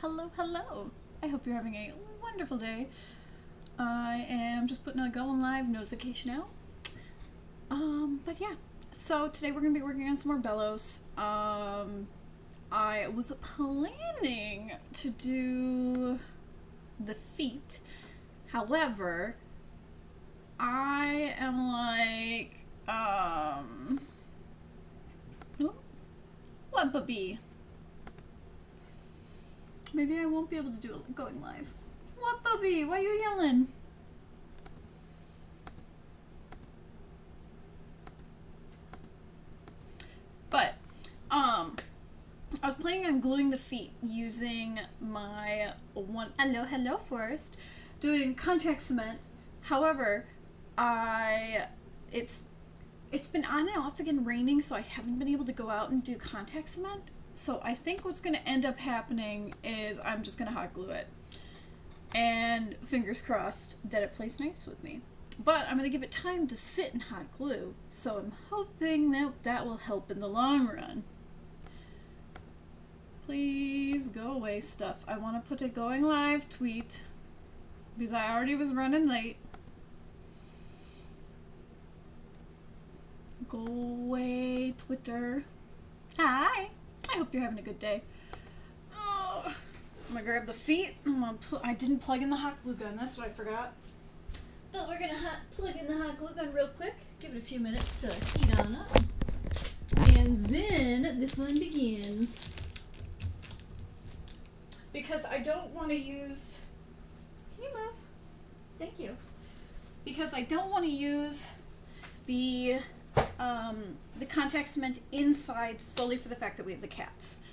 Hello, hello. I hope you're having a wonderful day. I am just putting a going live notification out. But yeah. So today we're going to be working on some more belos. I was planning to do the feet. However, I am like, oh, what, Bubby? Maybe I won't be able to do it going live. What, Bubby? Why are you yelling? But, I was planning on gluing the feet using my hello Forest, doing contact cement. However, it's been on and off again raining, so I haven't been able to go out and do contact cement. So I think what's going to end up happening is I'm just going to hot glue it. And fingers crossed that it plays nice with me. But I'm going to give it time to sit in hot glue. So I'm hoping that that will help in the long run. Please go away, stuff. I want to put a going live tweet because I already was running late. Go away, Twitter. Hi. I hope you're having a good day. Oh, I'm gonna grab the feet. I didn't plug in the hot glue gun. That's what I forgot. But we're gonna plug in the hot glue gun real quick. Give it a few minutes to heat on up. And then the fun begins. Because I don't want to use... Can you move? Thank you. Because I don't want to use the contact cement inside solely for the fact that we have the cats.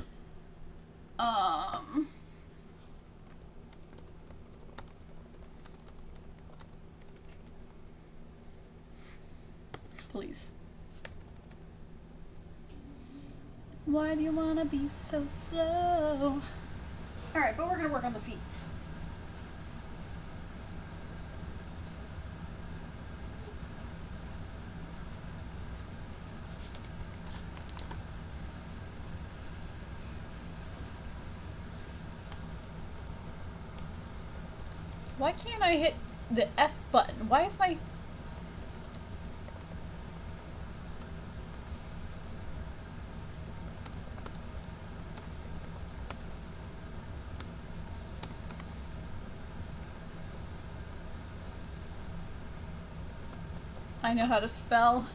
Please. Why do you want to be so slow? Alright, but we're going to work on the feet. Why can't I hit the F button? Why is my... I know how to spell.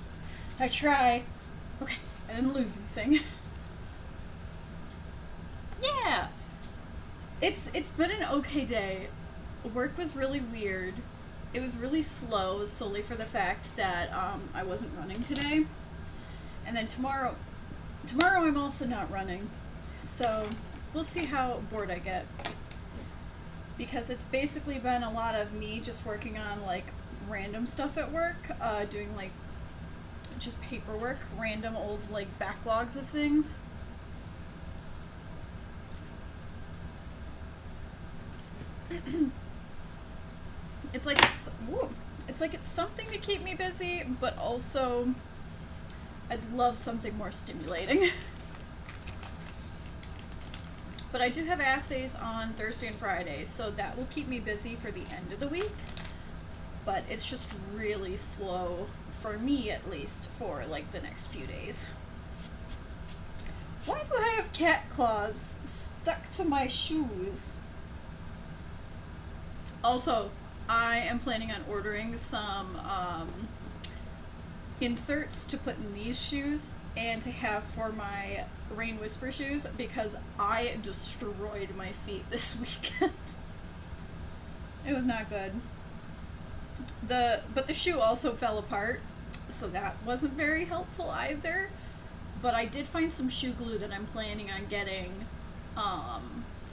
I try. Okay, I didn't lose anything. Yeah! It's been an okay day. Work was really weird. It was really slow, solely for the fact that I wasn't running today. And then tomorrow I'm also not running. So we'll see how bored I get. Because it's basically been a lot of me just working on like random stuff at work, doing like just paperwork, random old like backlogs of things. It's like it's something to keep me busy, but also I'd love something more stimulating. But I do have assays on Thursday and Friday, so that will keep me busy for the end of the week. But it's just really slow, for me at least, for like the next few days. Why do I have cat claws stuck to my shoes? Also, I am planning on ordering some inserts to put in these shoes and to have for my Rain Whisper shoes because I destroyed my feet this weekend. It was not good. But the shoe also fell apart, so that wasn't very helpful either. But I did find some shoe glue that I'm planning on getting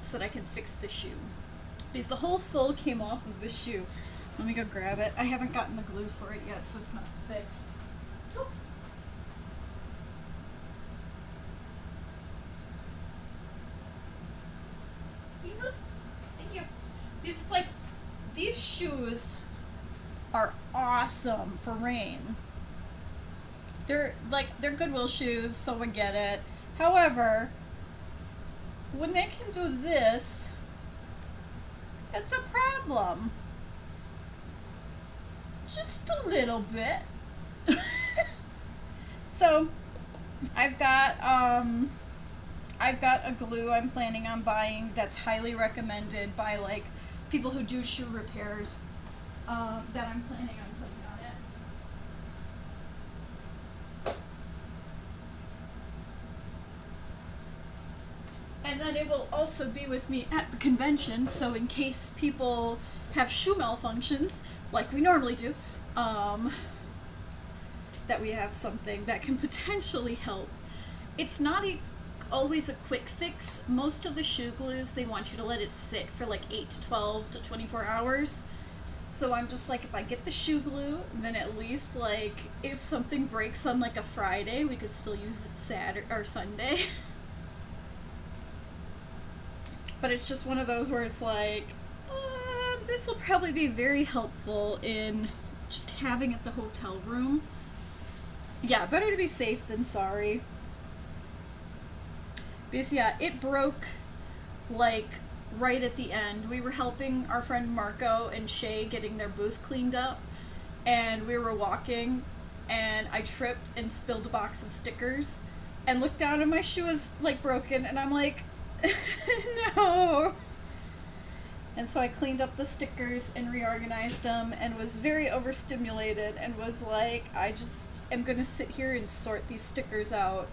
so that I can fix the shoe. Because the whole sole came off of the shoe. Let me go grab it. I haven't gotten the glue for it yet, so it's not fixed. Oh. Can you move? Thank you. These shoes are awesome for rain. They're Goodwill shoes, so I get it. However, when they can do this, it's a problem. Just a little bit. So, I've got a glue I'm planning on buying that's highly recommended by, like, people who do shoe repairs, that I'm planning on putting on it. And then it will also be with me at the convention, so in case people have shoe malfunctions, like we normally do, that we have something that can potentially help. It's not always a quick fix. Most of the shoe glues, they want you to let it sit for like 8 to 12 to 24 hours. So I'm just like, if I get the shoe glue, then at least, like, if something breaks on like a Friday, we could still use it Saturday or Sunday. But it's just one of those where it's like, this will probably be very helpful in just having at the hotel room. Yeah, better to be safe than sorry. Because yeah, it broke, like, right at the end. We were helping our friend Marco and Shay getting their booth cleaned up, and we were walking, and I tripped and spilled a box of stickers, and looked down and my shoe was, like, broken, and I'm like, no. And so I cleaned up the stickers and reorganized them and was very overstimulated and was like, I just am going to sit here and sort these stickers out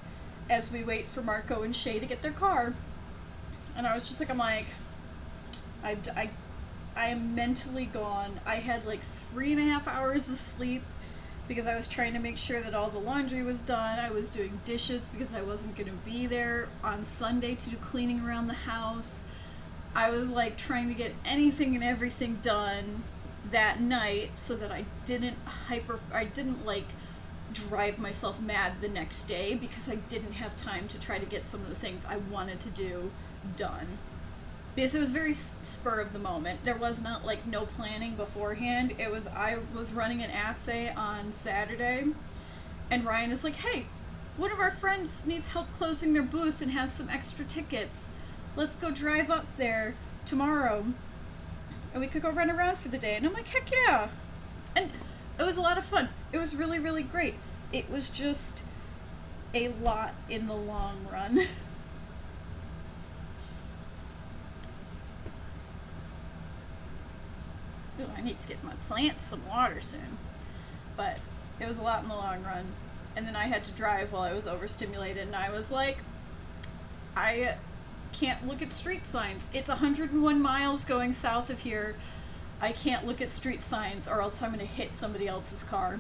as we wait for Marco and Shay to get their car. And I was just like, I'm like, I am mentally gone. I had like 3.5 hours of sleep because I was trying to make sure that all the laundry was done. I was doing dishes because I wasn't going to be there on Sunday to do cleaning around the house. I was like trying to get anything and everything done that night so that I didn't like drive myself mad the next day because I didn't have time to try to get some of the things I wanted to do done. Because it was very spur of the moment. There was not like no planning beforehand. I was running an assay on Saturday, and Ryan is like, hey, one of our friends needs help closing their booth and has some extra tickets. Let's go drive up there tomorrow, and we could go run around for the day. And I'm like, heck yeah. And it was a lot of fun. It was really, really great. It was just a lot in the long run. Ooh, I need to get my plants some water soon. But it was a lot in the long run. And then I had to drive while I was overstimulated, and I was like, I can't look at street signs. It's 101 miles going south of here. I can't look at street signs or else I'm going to hit somebody else's car.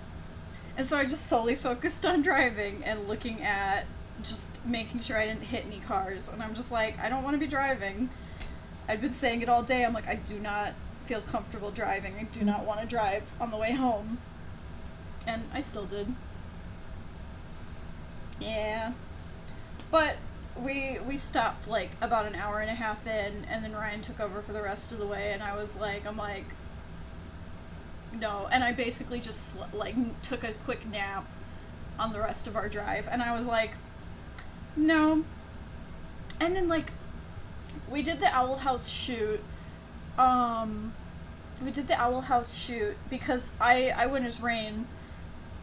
And so I just solely focused on driving and looking at just making sure I didn't hit any cars. And I'm just like, I don't want to be driving. I'd been saying it all day. I'm like, I do not feel comfortable driving. I do not want to drive on the way home. And I still did. Yeah. But we stopped like about an hour and a half in, and then Ryan took over for the rest of the way, and I'm like, no. And I basically just like took a quick nap on the rest of our drive, and I was like, no. And then like we did the Owl House shoot. We did the Owl House shoot because I went as Rain,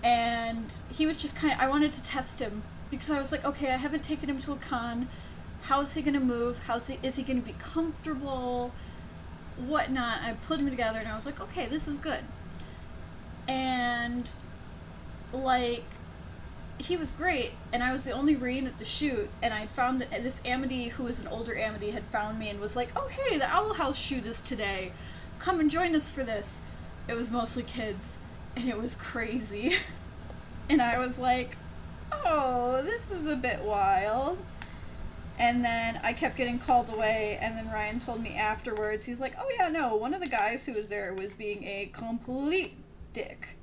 and he was just I wanted to test him. Because I was like, okay, I haven't taken him to a con. How is he going to move? Is he going to be comfortable? Whatnot. I put him together, and I was like, okay, this is good. And, like, he was great, and I was the only Rain at the shoot, and I found that this Amity, who was an older Amity, had found me and was like, oh, hey, the Owl House shoot is today. Come and join us for this. It was mostly kids, and it was crazy. And I was like, oh, this is a bit wild. And then I kept getting called away, and then Ryan told me afterwards, he's like, oh yeah, no, one of the guys who was there was being a complete dick.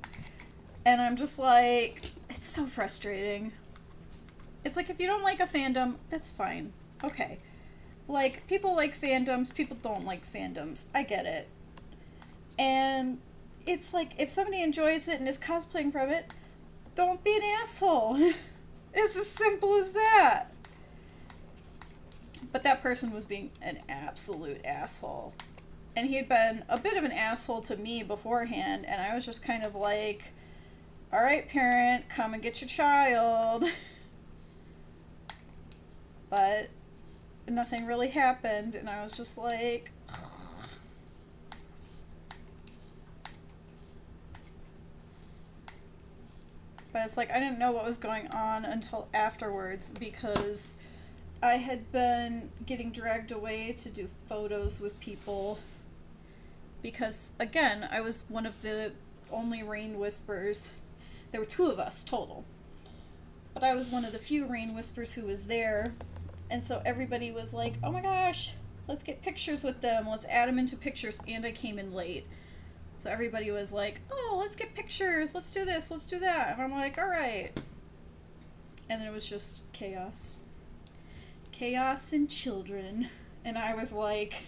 And I'm just like, it's so frustrating. It's like, if you don't like a fandom, that's fine. Okay. Like, people like fandoms, people don't like fandoms. I get it. And it's like, if somebody enjoys it and is cosplaying from it, don't be an asshole. It's as simple as that. But that person was being an absolute asshole. And he had been a bit of an asshole to me beforehand, and I was just kind of like, alright, parent, come and get your child. But nothing really happened, and I was just like, but it's like I didn't know what was going on until afterwards, because I had been getting dragged away to do photos with people, because again, I was one of the only rain whispers. There were 2 of us total, but I was one of the few rain whispers who was there. And so everybody was like, oh my gosh, let's get pictures with them, let's add them into pictures. And I came in late, so everybody was like, oh, let's get pictures, let's do this, let's do that. And I'm like, alright. And then it was just chaos. Chaos and children. And I was like,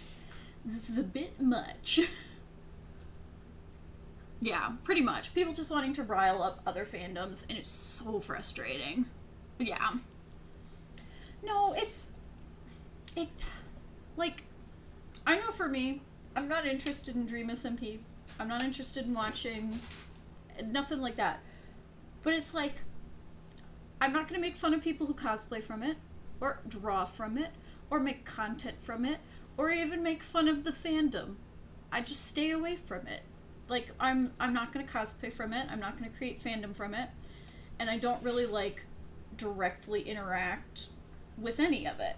this is a bit much. Yeah, pretty much. People just wanting to rile up other fandoms, and it's so frustrating. Yeah. No, like, I know for me, I'm not interested in Dream SMP. I'm not interested in watching, nothing like that. But it's like, I'm not going to make fun of people who cosplay from it, or draw from it, or make content from it, or even make fun of the fandom. I just stay away from it. Like, I'm not going to cosplay from it, I'm not going to create fandom from it, and I don't really, like, directly interact with any of it.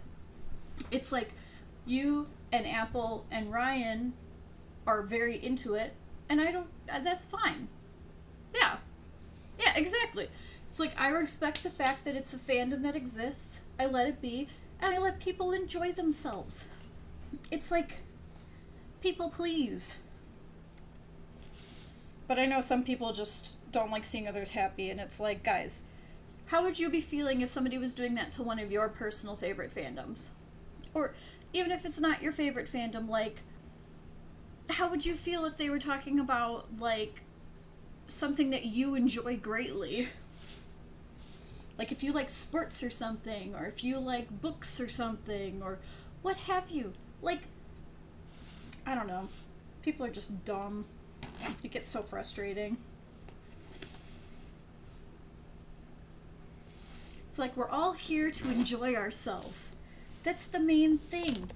It's like, you and Apple and Ryan are very into it, and I don't, that's fine. Yeah. Yeah, exactly. It's like, I respect the fact that it's a fandom that exists, I let it be, and I let people enjoy themselves. It's like, people please. But I know some people just don't like seeing others happy, and it's like, guys, how would you be feeling if somebody was doing that to one of your personal favorite fandoms? Or even if it's not your favorite fandom, like, how would you feel if they were talking about, like, something that you enjoy greatly? Like, if you like sports or something, or if you like books or something, or what have you. Like, I don't know. People are just dumb. It gets so frustrating. It's like, we're all here to enjoy ourselves. That's the main thing.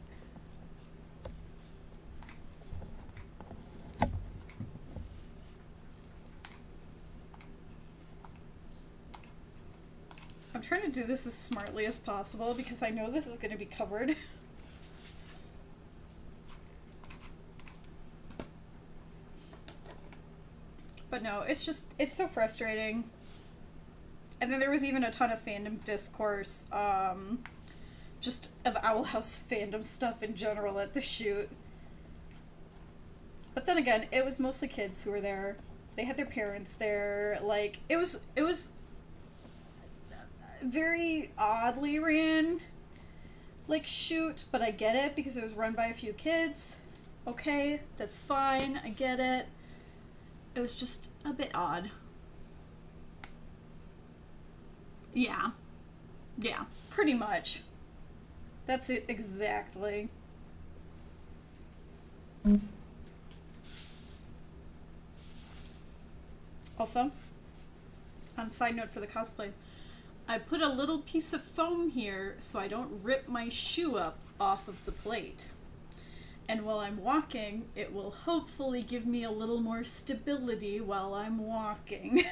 I'm trying to do this as smartly as possible because I know this is going to be covered. But no, it's so frustrating. And then there was even a ton of fandom discourse, just of Owl House fandom stuff in general at the shoot. But then again, it was mostly kids who were there. They had their parents there. Like, it was very oddly ran, like, shoot, but I get it because it was run by a few kids. Okay, that's fine, I get it. It was just a bit odd. Yeah. Yeah, pretty much. That's it exactly. Also, on a side note for the cosplay, I put a little piece of foam here so I don't rip my shoe up off of the plate. And while I'm walking, it will hopefully give me a little more stability while I'm walking.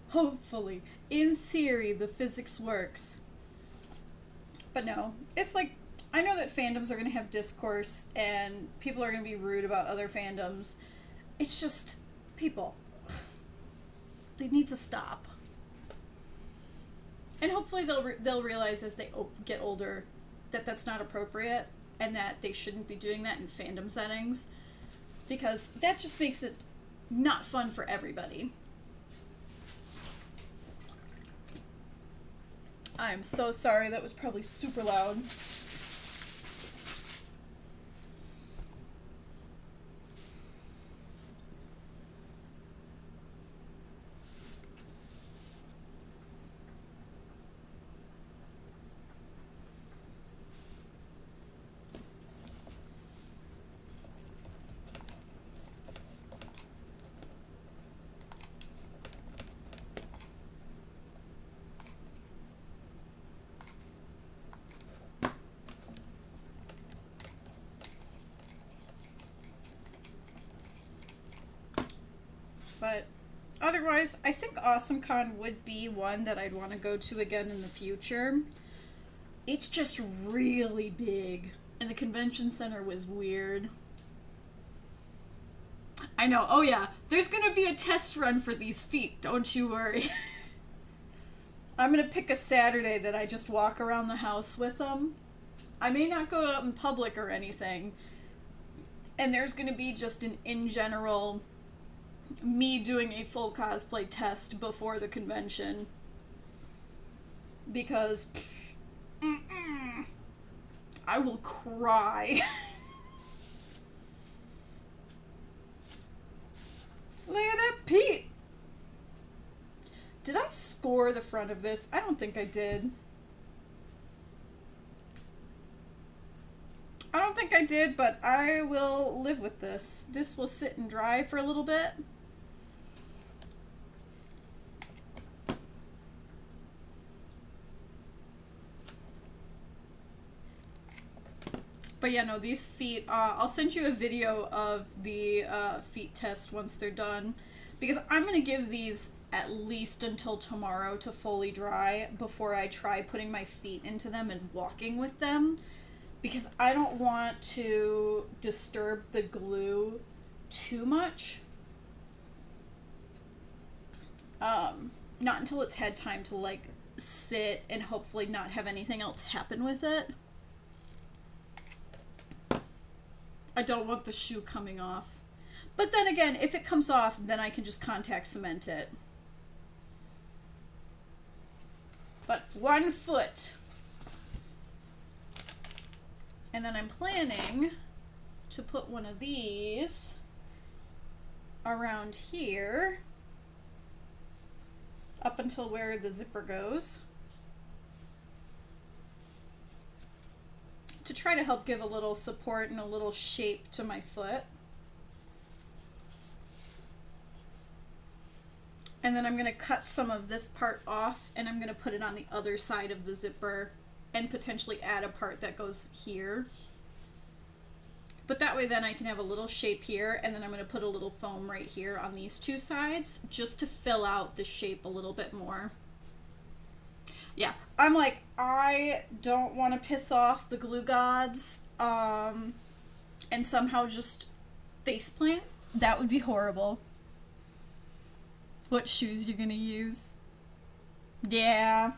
Hopefully. In theory, the physics works. But no, it's like, I know that fandoms are going to have discourse and people are going to be rude about other fandoms. It's just, people, they need to stop. And hopefully they'll realize as they get older that that's not appropriate and that they shouldn't be doing that in fandom settings, because that just makes it not fun for everybody. I'm so sorry, that was probably super loud. Otherwise, I think AwesomeCon would be one that I'd want to go to again in the future. It's just really big, and the convention center was weird. I know. Oh yeah, there's gonna be a test run for these feet, don't you worry. I'm gonna pick a Saturday that I just walk around the house with them. I may not go out in public or anything, and there's gonna be just an in general me doing a full cosplay test before the convention, because I will cry. Look at that Pete. Did I score the front of this? I don't think I did. I don't think I did, but I will live with this. This will sit and dry for a little bit. But yeah, no, these feet, I'll send you a video of the feet test once they're done, because I'm going to give these at least until tomorrow to fully dry before I try putting my feet into them and walking with them, because I don't want to disturb the glue too much. Not until it's had time to, like, sit and hopefully not have anything else happen with it. I don't want the shoe coming off. But then again, if it comes off, then I can just contact cement it. But 1 foot. And then I'm planning to put one of these around here, up until where the zipper goes, to try to help give a little support and a little shape to my foot. And then I'm going to cut some of this part off, and I'm going to put it on the other side of the zipper and potentially add a part that goes here. But that way then I can have a little shape here, and then I'm going to put a little foam right here on these two sides just to fill out the shape a little bit more. Yeah, I'm like, I don't want to piss off the glue gods, and somehow just faceplant. That would be horrible. What shoes you gonna use? Yeah.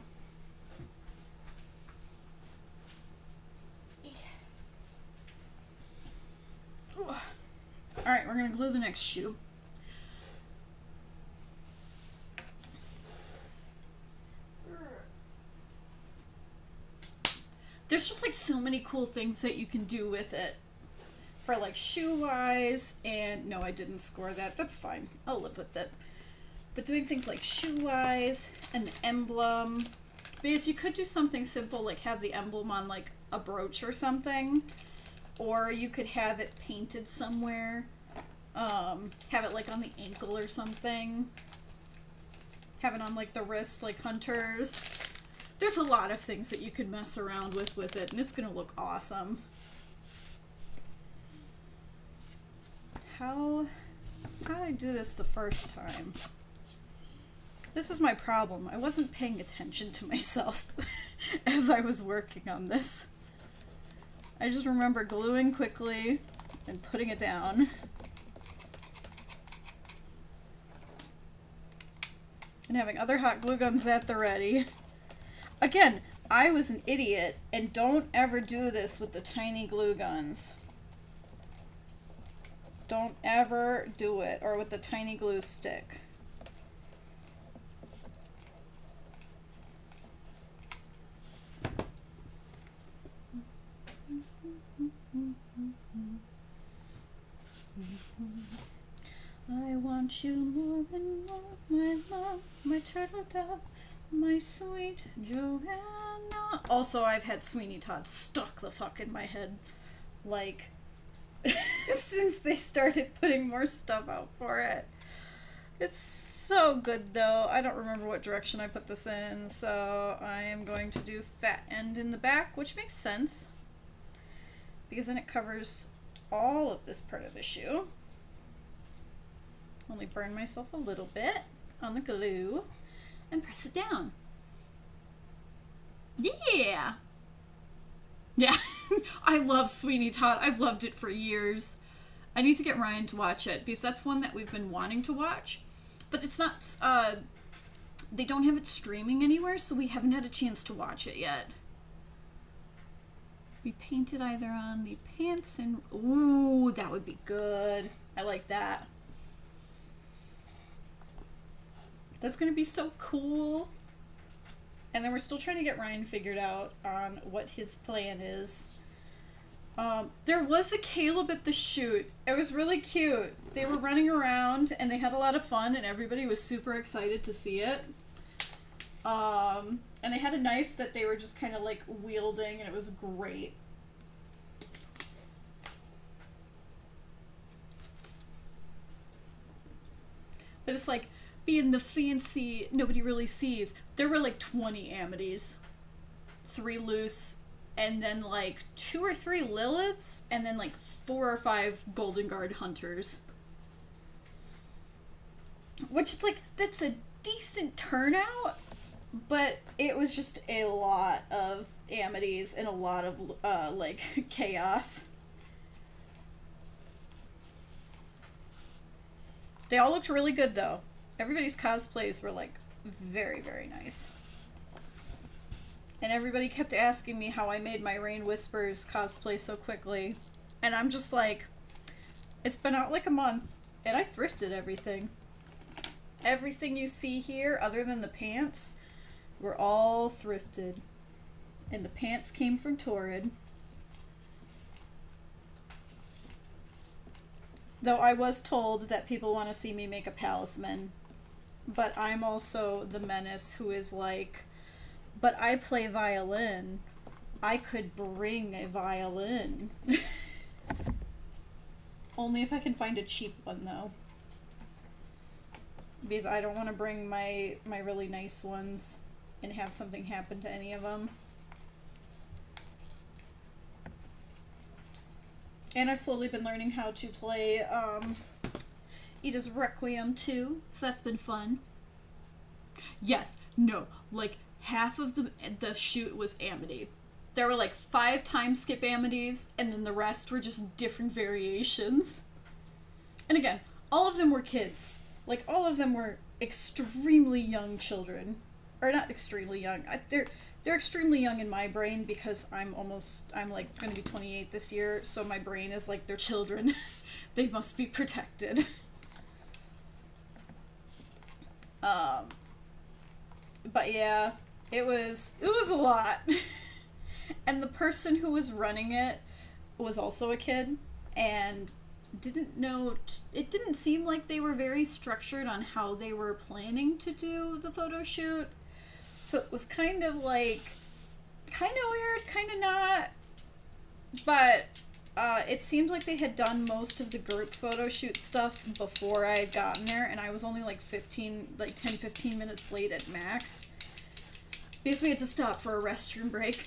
Alright, we're gonna glue the next shoe. There's just like so many cool things that you can do with it. For like shoe wise, and no, I didn't score that. That's fine. I'll live with it. But doing things like shoe wise and the emblem, because you could do something simple like have the emblem on like a brooch or something, or you could have it painted somewhere, have it like on the ankle or something, have it on like the wrist like hunters. There's a lot of things that you could mess around with it, and it's gonna look awesome. How did I do this the first time? This is my problem. I wasn't paying attention to myself as I was working on this. I just remember gluing quickly and putting it down. And having other hot glue guns at the ready. Again, I was an idiot, and don't ever do this with the tiny glue guns. Don't ever do it, or with the tiny glue stick. I want you more and more, my love, my turtle dove, my sweet Joanna. Also, I've had Sweeney Todd stuck the fuck in my head, like, since they started putting more stuff out for it. It's so good, though. I don't remember what direction I put this in, so I am going to do fat end in the back, which makes sense, because then it covers all of this part of the shoe. Only burn myself a little bit. on the glue and press it down. Yeah. Yeah. I love Sweeney Todd. I've loved it for years. I need to get Ryan to watch it because that's one that we've been wanting to watch. But it's not, they don't have it streaming anywhere, so we haven't had a chance to watch it yet. We painted either on the pants and... Ooh, that would be good. I like that. That's going to be so cool. And then we're still trying to get Ryan figured out on what his plan is. There was a Caleb at the shoot. It was really cute. They were running around and they had a lot of fun and everybody was super excited to see it. And they had a knife that they were just kind of like wielding and it was great. But it's like being the fancy, nobody really sees. There were like 20 Amities, 3 loose, and then like 2 or 3 Liliths, and then like 4 or 5 Golden Guard hunters. Which is like, that's a decent turnout, but it was just a lot of Amities and a lot of like chaos. They all looked really good though. Everybody's cosplays were like very, very nice. And everybody kept asking me how I made my Rain Whispers cosplay so quickly. And I'm just like, it's been out like a month and I thrifted everything. Everything you see here, other than the pants, were all thrifted. And the pants came from Torrid. Though I was told that people want to see me make a palisman. But I'm also the menace who is like, but I play violin. I could bring a violin. Only if I can find a cheap one though. Because I don't want to bring my really nice ones and have something happen to any of them. And I've slowly been learning how to play Ida's Requiem too, so that's been fun. Yes, no, like half of the shoot was Amity. There were like 5 time skip Amities, and then the rest were just different variations. And again, all of them were kids. Like, all of them were extremely young children. Or not extremely young. They're extremely young in my brain because I'm like going to be 28 this year, so my brain is like, they're children. They must be protected. But yeah, it was a lot. And the person who was running it was also a kid and didn't know, it didn't seem like they were very structured on how they were planning to do the photo shoot. So it was kind of like, kind of weird, kind of not, but it seemed like they had done most of the group photo shoot stuff before I had gotten there, and I was only like 10-15 minutes late at max, because we had to stop for a restroom break.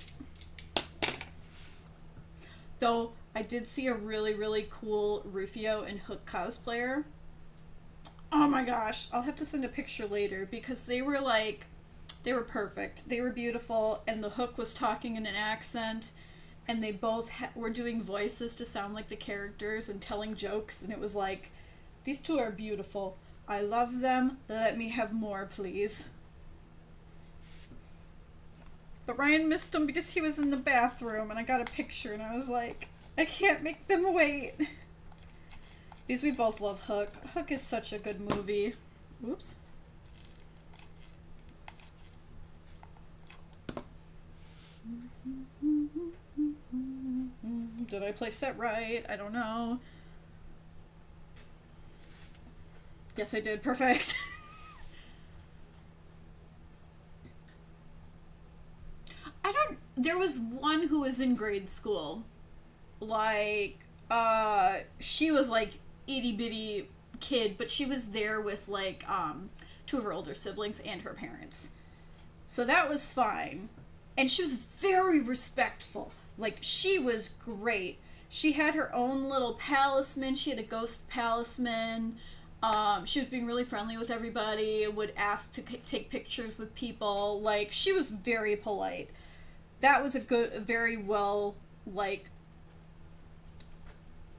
Though, I did see a really, really cool Rufio and Hook cosplayer. Oh my gosh, I'll have to send a picture later, because they were like, they were perfect. They were beautiful, and the Hook was talking in an accent, and they both were doing voices to sound like the characters and telling jokes, and it was like, these two are beautiful. I love them. Let me have more, please. But Ryan missed them because he was in the bathroom, and I got a picture, and I was like, I can't make them wait. Because we both love Hook. Hook is such a good movie. Whoops. Did I place that right? I don't know. Yes, I did. Perfect. There was one who was in grade school. Like, she was like itty bitty kid, but she was there with like, 2 of her older siblings and her parents. So that was fine. And she was very respectful. Like, she was great. She had her own little palisman. She had a ghost palisman. She was being really friendly with everybody, would ask to take pictures with people. Like, she was very polite. That was a good, very well, like,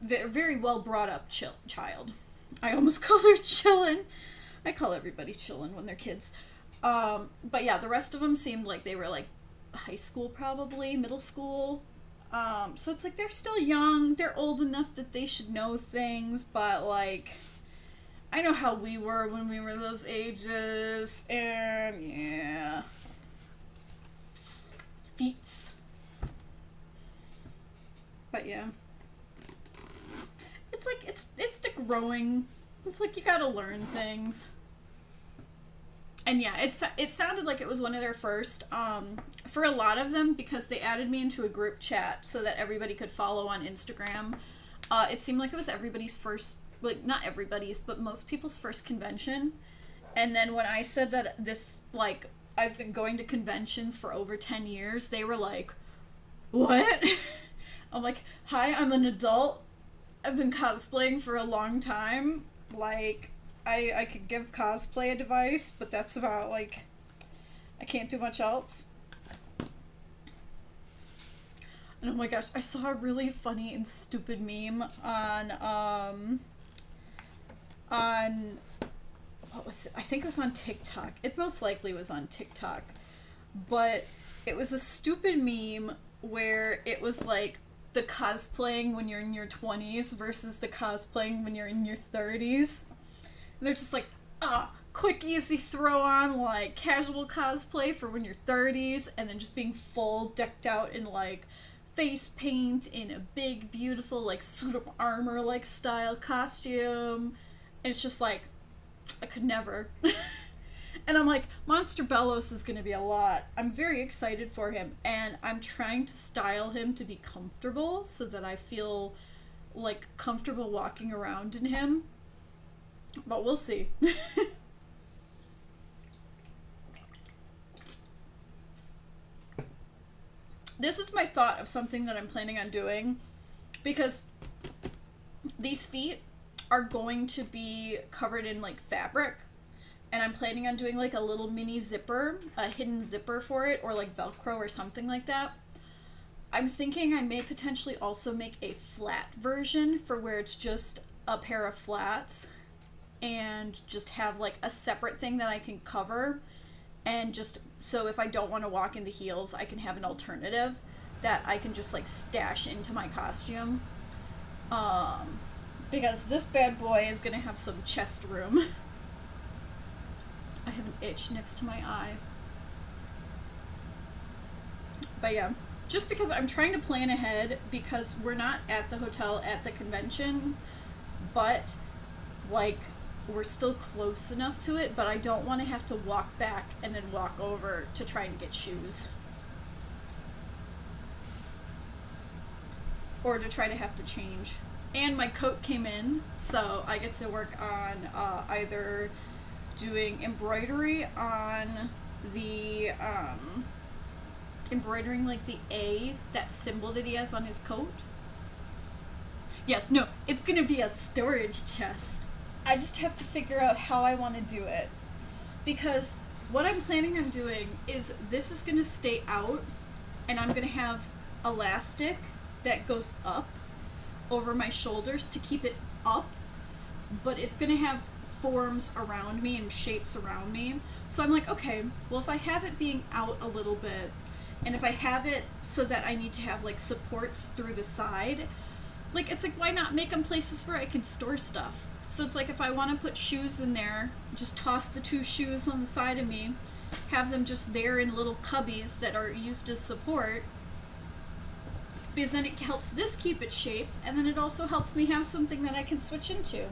very well brought up child. I almost call her chillin'. I call everybody chillin' when they're kids. But yeah, the rest of them seemed like they were like high school, probably middle school. So it's like they're still young. They're old enough that they should know things, but like, I know how we were when we were those ages, and yeah, feats. But yeah, it's like it's the growing. It's like you gotta learn things. And yeah, it sounded like it was one of their first. For a lot of them, because they added me into a group chat so that everybody could follow on Instagram. It seemed like it was everybody's first, like, not everybody's, but most people's first convention. And then when I said that this, like, I've been going to conventions for over 10 years, they were like, what? I'm like, hi, I'm an adult. I've been cosplaying for a long time. Like, I could give cosplay advice, but that's about, like, I can't do much else. And oh my gosh, I saw a really funny and stupid meme on what was it? I think it was on TikTok. It most likely was on TikTok. But it was a stupid meme where it was like the cosplaying when you're in your 20s versus the cosplaying when you're in your 30s. And they're just like, quick, easy throw on, like, casual cosplay for when you're 30s, and then just being full decked out in, like, face paint in a big, beautiful, like, suit of armor, like, style costume. And it's just like, I could never. And I'm like, Monster Belos is gonna be a lot. I'm very excited for him, and I'm trying to style him to be comfortable so that I feel, like, comfortable walking around in him. But we'll see. This is my thought of something that I'm planning on doing, because these feet are going to be covered in, like, fabric, and I'm planning on doing, like, a little mini zipper, a hidden zipper for it, or, like, Velcro or something like that. I'm thinking I may potentially also make a flat version for where it's just a pair of flats, and just have, like, a separate thing that I can cover, and just, so if I don't want to walk in the heels, I can have an alternative that I can just, like, stash into my costume. Because this bad boy is gonna have some chest room. I have an itch next to my eye. But yeah, just because I'm trying to plan ahead, because we're not at the hotel at the convention, but, like, we're still close enough to it, but I don't want to have to walk back and then walk over to try and get shoes. Or to try to have to change. And my coat came in, so I get to work on either doing embroidery on the, embroidering, like, the A, that symbol that he has on his coat. Yes, no, it's gonna be a storage chest. I just have to figure out how I want to do it. Because what I'm planning on doing is this is going to stay out, and I'm going to have elastic that goes up over my shoulders to keep it up, but it's going to have forms around me and shapes around me. So I'm like, okay, well, if I have it being out a little bit, and if I have it so that I need to have, like, supports through the side, like, it's like, why not make them places where I can store stuff? So it's like, if I want to put shoes in there, just toss the 2 shoes on the side of me, have them just there in little cubbies that are used as support, because then it helps this keep its shape, and then it also helps me have something that I can switch into.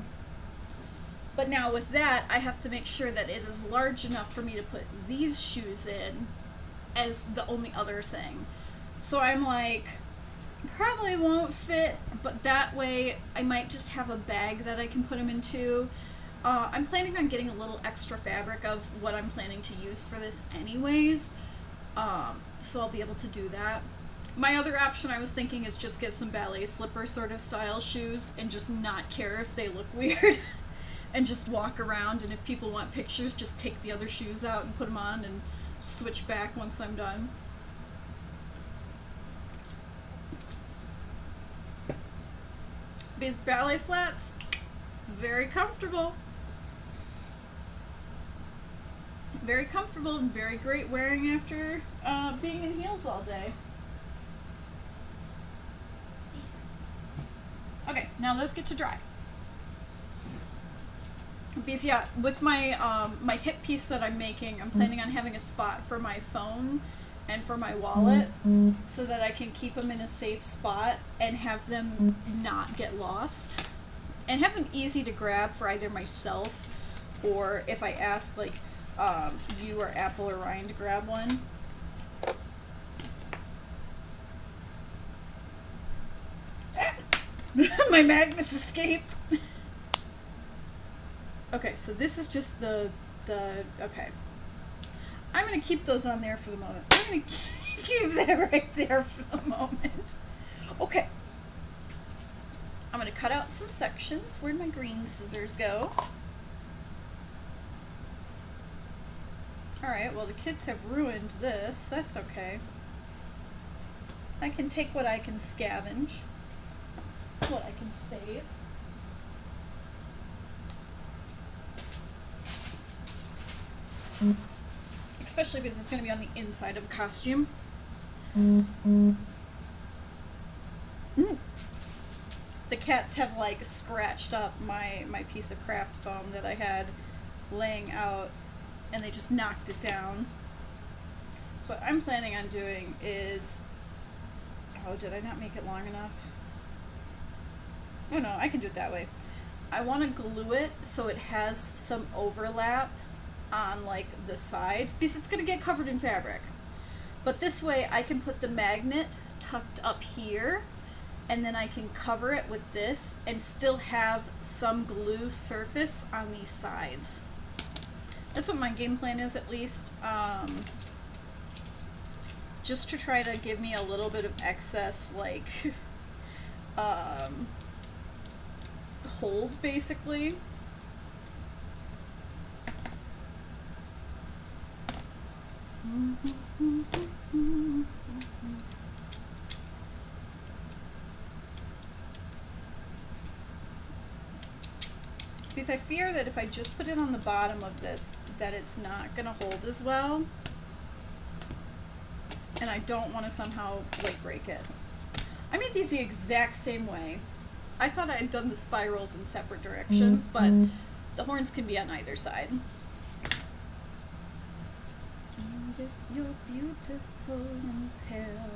But now with that, I have to make sure that it is large enough for me to put these shoes in as the only other thing. So I'm like, probably won't fit, but that way I might just have a bag that I can put them into. I'm planning on getting a little extra fabric of what I'm planning to use for this anyways, so I'll be able to do that. My other option I was thinking is just get some ballet slipper sort of style shoes and just not care if they look weird. and just walk around, and if people want pictures, just take the other shoes out and put them on and switch back once I'm done. These ballet flats, very comfortable. Very comfortable and very great wearing after being in heels all day. Okay, now let's get to dry. Because yeah, with my my hip piece that I'm making, I'm planning on having a spot for my phone and for my wallet so that I can keep them in a safe spot and have them not get lost. And have them easy to grab for either myself or if I ask like you or Apple or Ryan to grab one. My magnets escaped. Okay, so this is just the okay. I'm gonna keep those on there for the moment. I'm gonna keep that right there for the moment. Okay. I'm gonna cut out some sections. Where'd my green scissors go? Alright, well the kids have ruined this. That's okay. I can take what I can scavenge. What I can save. Especially because it's going to be on the inside of a costume. The cats have like scratched up my piece of craft foam that I had laying out, and they just knocked it down. So what I'm planning on doing is, oh, did I not make it long enough? Oh no, I can do it that way. I want to glue it so it has some overlap on like the sides because it's going to get covered in fabric. But this way I can put the magnet tucked up here and then I can cover it with this and still have some glue surface on these sides. That's what my game plan is, at least. Just to try to give me a little bit of excess like hold, basically. Because I fear that if I just put it on the bottom of this, that it's not going to hold as well. And I don't want to somehow, like, break it. I made these the exact same way. I thought I had done the spirals in separate directions, but the horns can be on either side. And if you're beautiful and pale,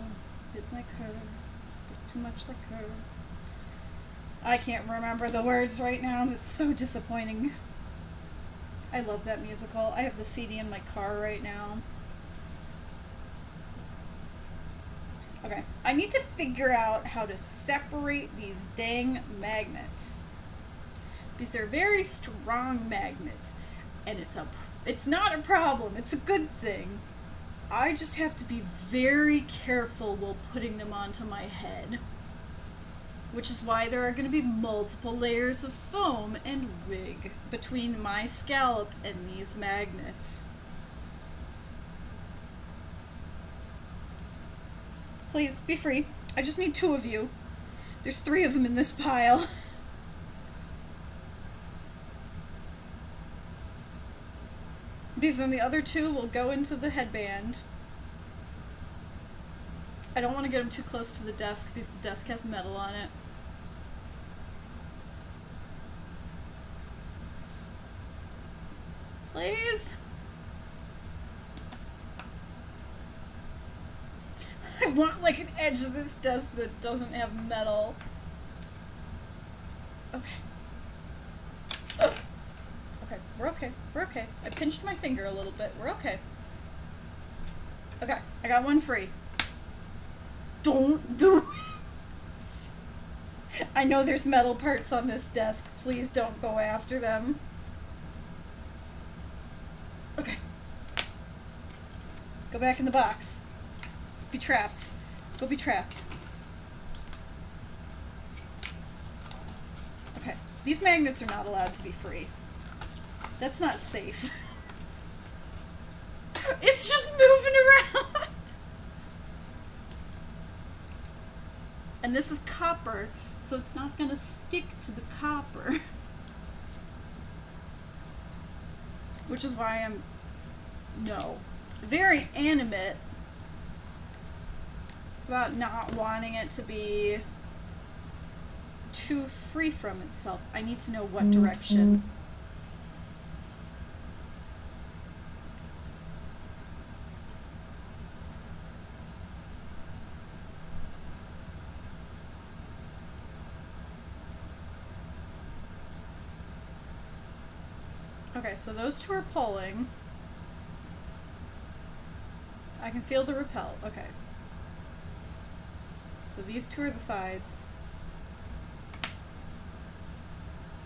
bit like her, bit too much like her. I can't remember the words right now. It's so disappointing. I love that musical. I have the CD in my car right now. Okay, I need to figure out how to separate these dang magnets. Because they're very strong magnets. And it's not a problem, it's a good thing. I just have to be very careful while putting them onto my head. Which is why there are going to be multiple layers of foam and wig between my scalp and these magnets. Please, be free. I just need 2 of you. There's 3 of them in this pile. These and the other 2 will go into the headband. I don't want to get them too close to the desk because the desk has metal on it. Please? I want like an edge of this desk that doesn't have metal. Okay. Ugh. Okay, we're okay. We're okay. I pinched my finger a little bit. We're okay. Okay, I got 1 free. Don't do it. I know there's metal parts on this desk. Please don't go after them. Okay. Go back in the box. Be trapped. Go be trapped. Okay. These magnets are not allowed to be free. That's not safe. It's just moving around! And this is copper, so it's not gonna stick to the copper. Which is why I'm... no. Very animate about not wanting it to be too free from itself. I need to know what direction. Okay, so those two are pulling. I can feel the repel. Okay. So these two are the sides.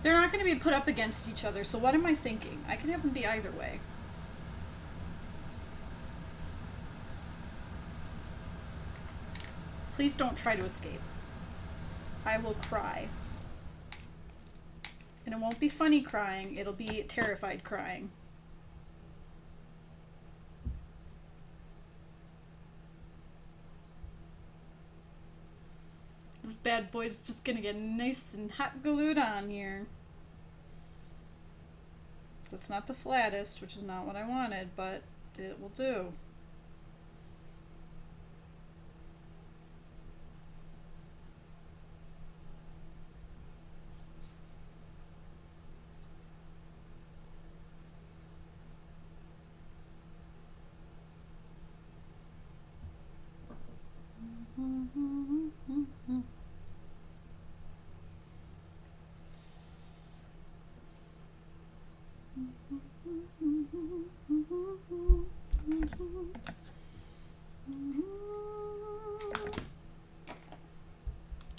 They're not going to be put up against each other, so what am I thinking? I can have them be either way. Please don't try to escape. I will cry. And it won't be funny crying, it'll be terrified crying. This bad boy's just gonna get nice and hot glued on here. That's not the flattest, which is not what I wanted, but it will do.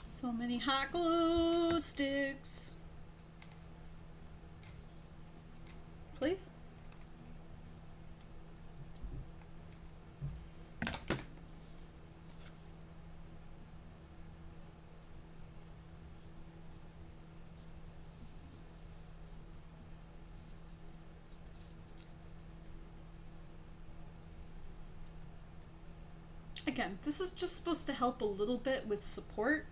So many hot glue sticks. Please? Again, this is just supposed to help a little bit with support.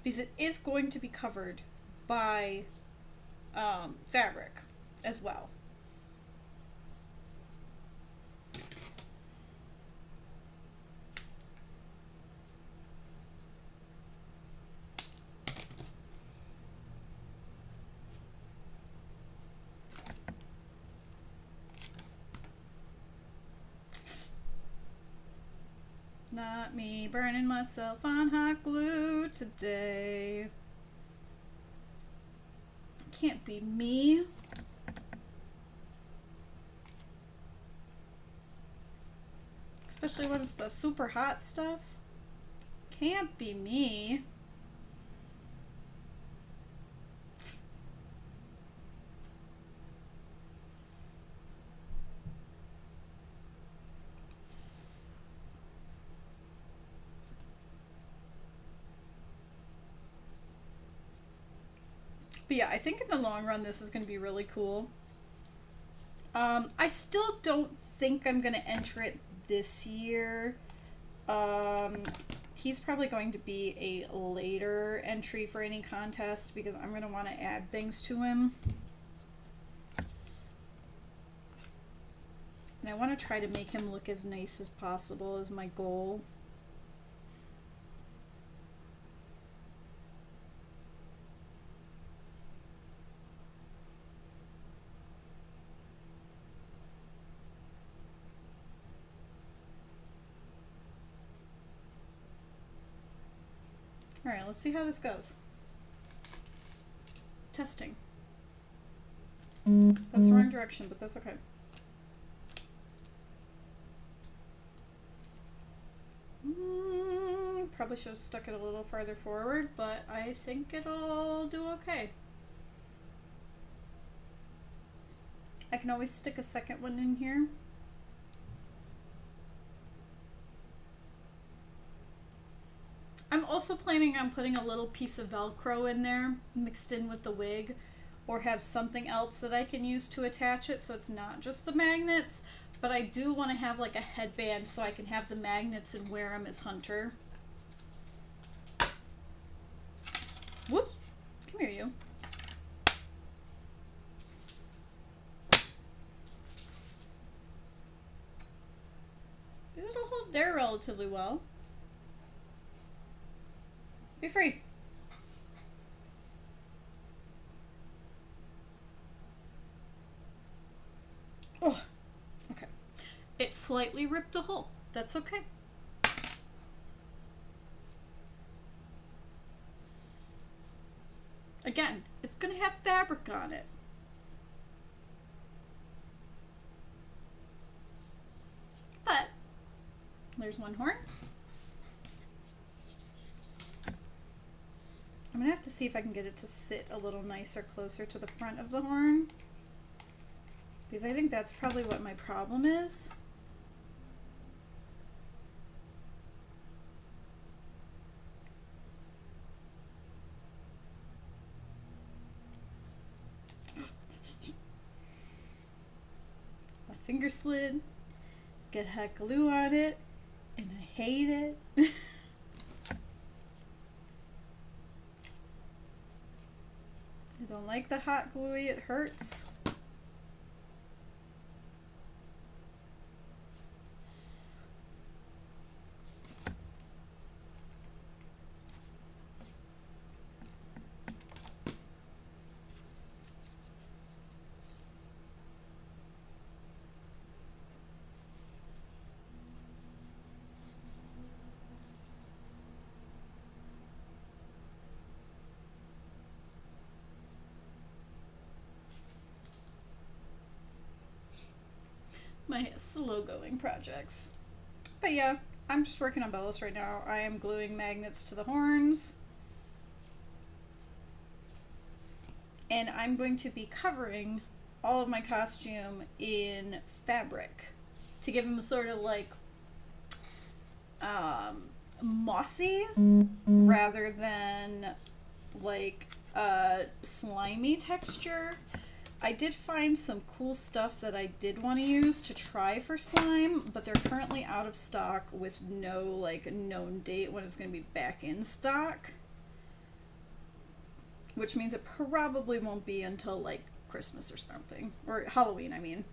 Because it is going to be covered by fabric as well. Not me burning myself on hot glue today. Can't be me. Especially when it's the super hot stuff. Can't be me. But yeah, I think in the long run this is going to be really cool. I still don't think I'm going to enter it this year. He's probably going to be a later entry for any contest because I'm going to want to add things to him. And I want to try to make him look as nice as possible is my goal. Alright, let's see how this goes. Testing. That's the wrong direction, but that's okay. Probably should have stuck it a little farther forward, but I think it'll do okay. I can always stick a second one in here. also planning on putting a little piece of Velcro in there mixed in with the wig, or have something else that I can use to attach it so it's not just the magnets, but I do want to have like a headband so I can have the magnets and wear them as Hunter. Whoops! Come here, you. It'll hold there relatively well. Be free. Oh, okay. It slightly ripped a hole. That's okay. Again, it's going to have fabric on it. But there's one horn. I'm going to have to see if I can get it to sit a little nicer closer to the front of the horn, because I think that's probably what my problem is. My finger slid, get hot glue on it, and I hate it. I don't like the hot glue, it hurts. My slow going projects. But yeah, I'm just working on belos right now. I am gluing magnets to the horns. And I'm going to be covering all of my costume in fabric to give them a sort of like mossy rather than like a slimy texture. I did find some cool stuff that I did want to use to try for slime, but they're currently out of stock with no like known date when it's going to be back in stock, which means it probably won't be until like Christmas or something, or Halloween, I mean.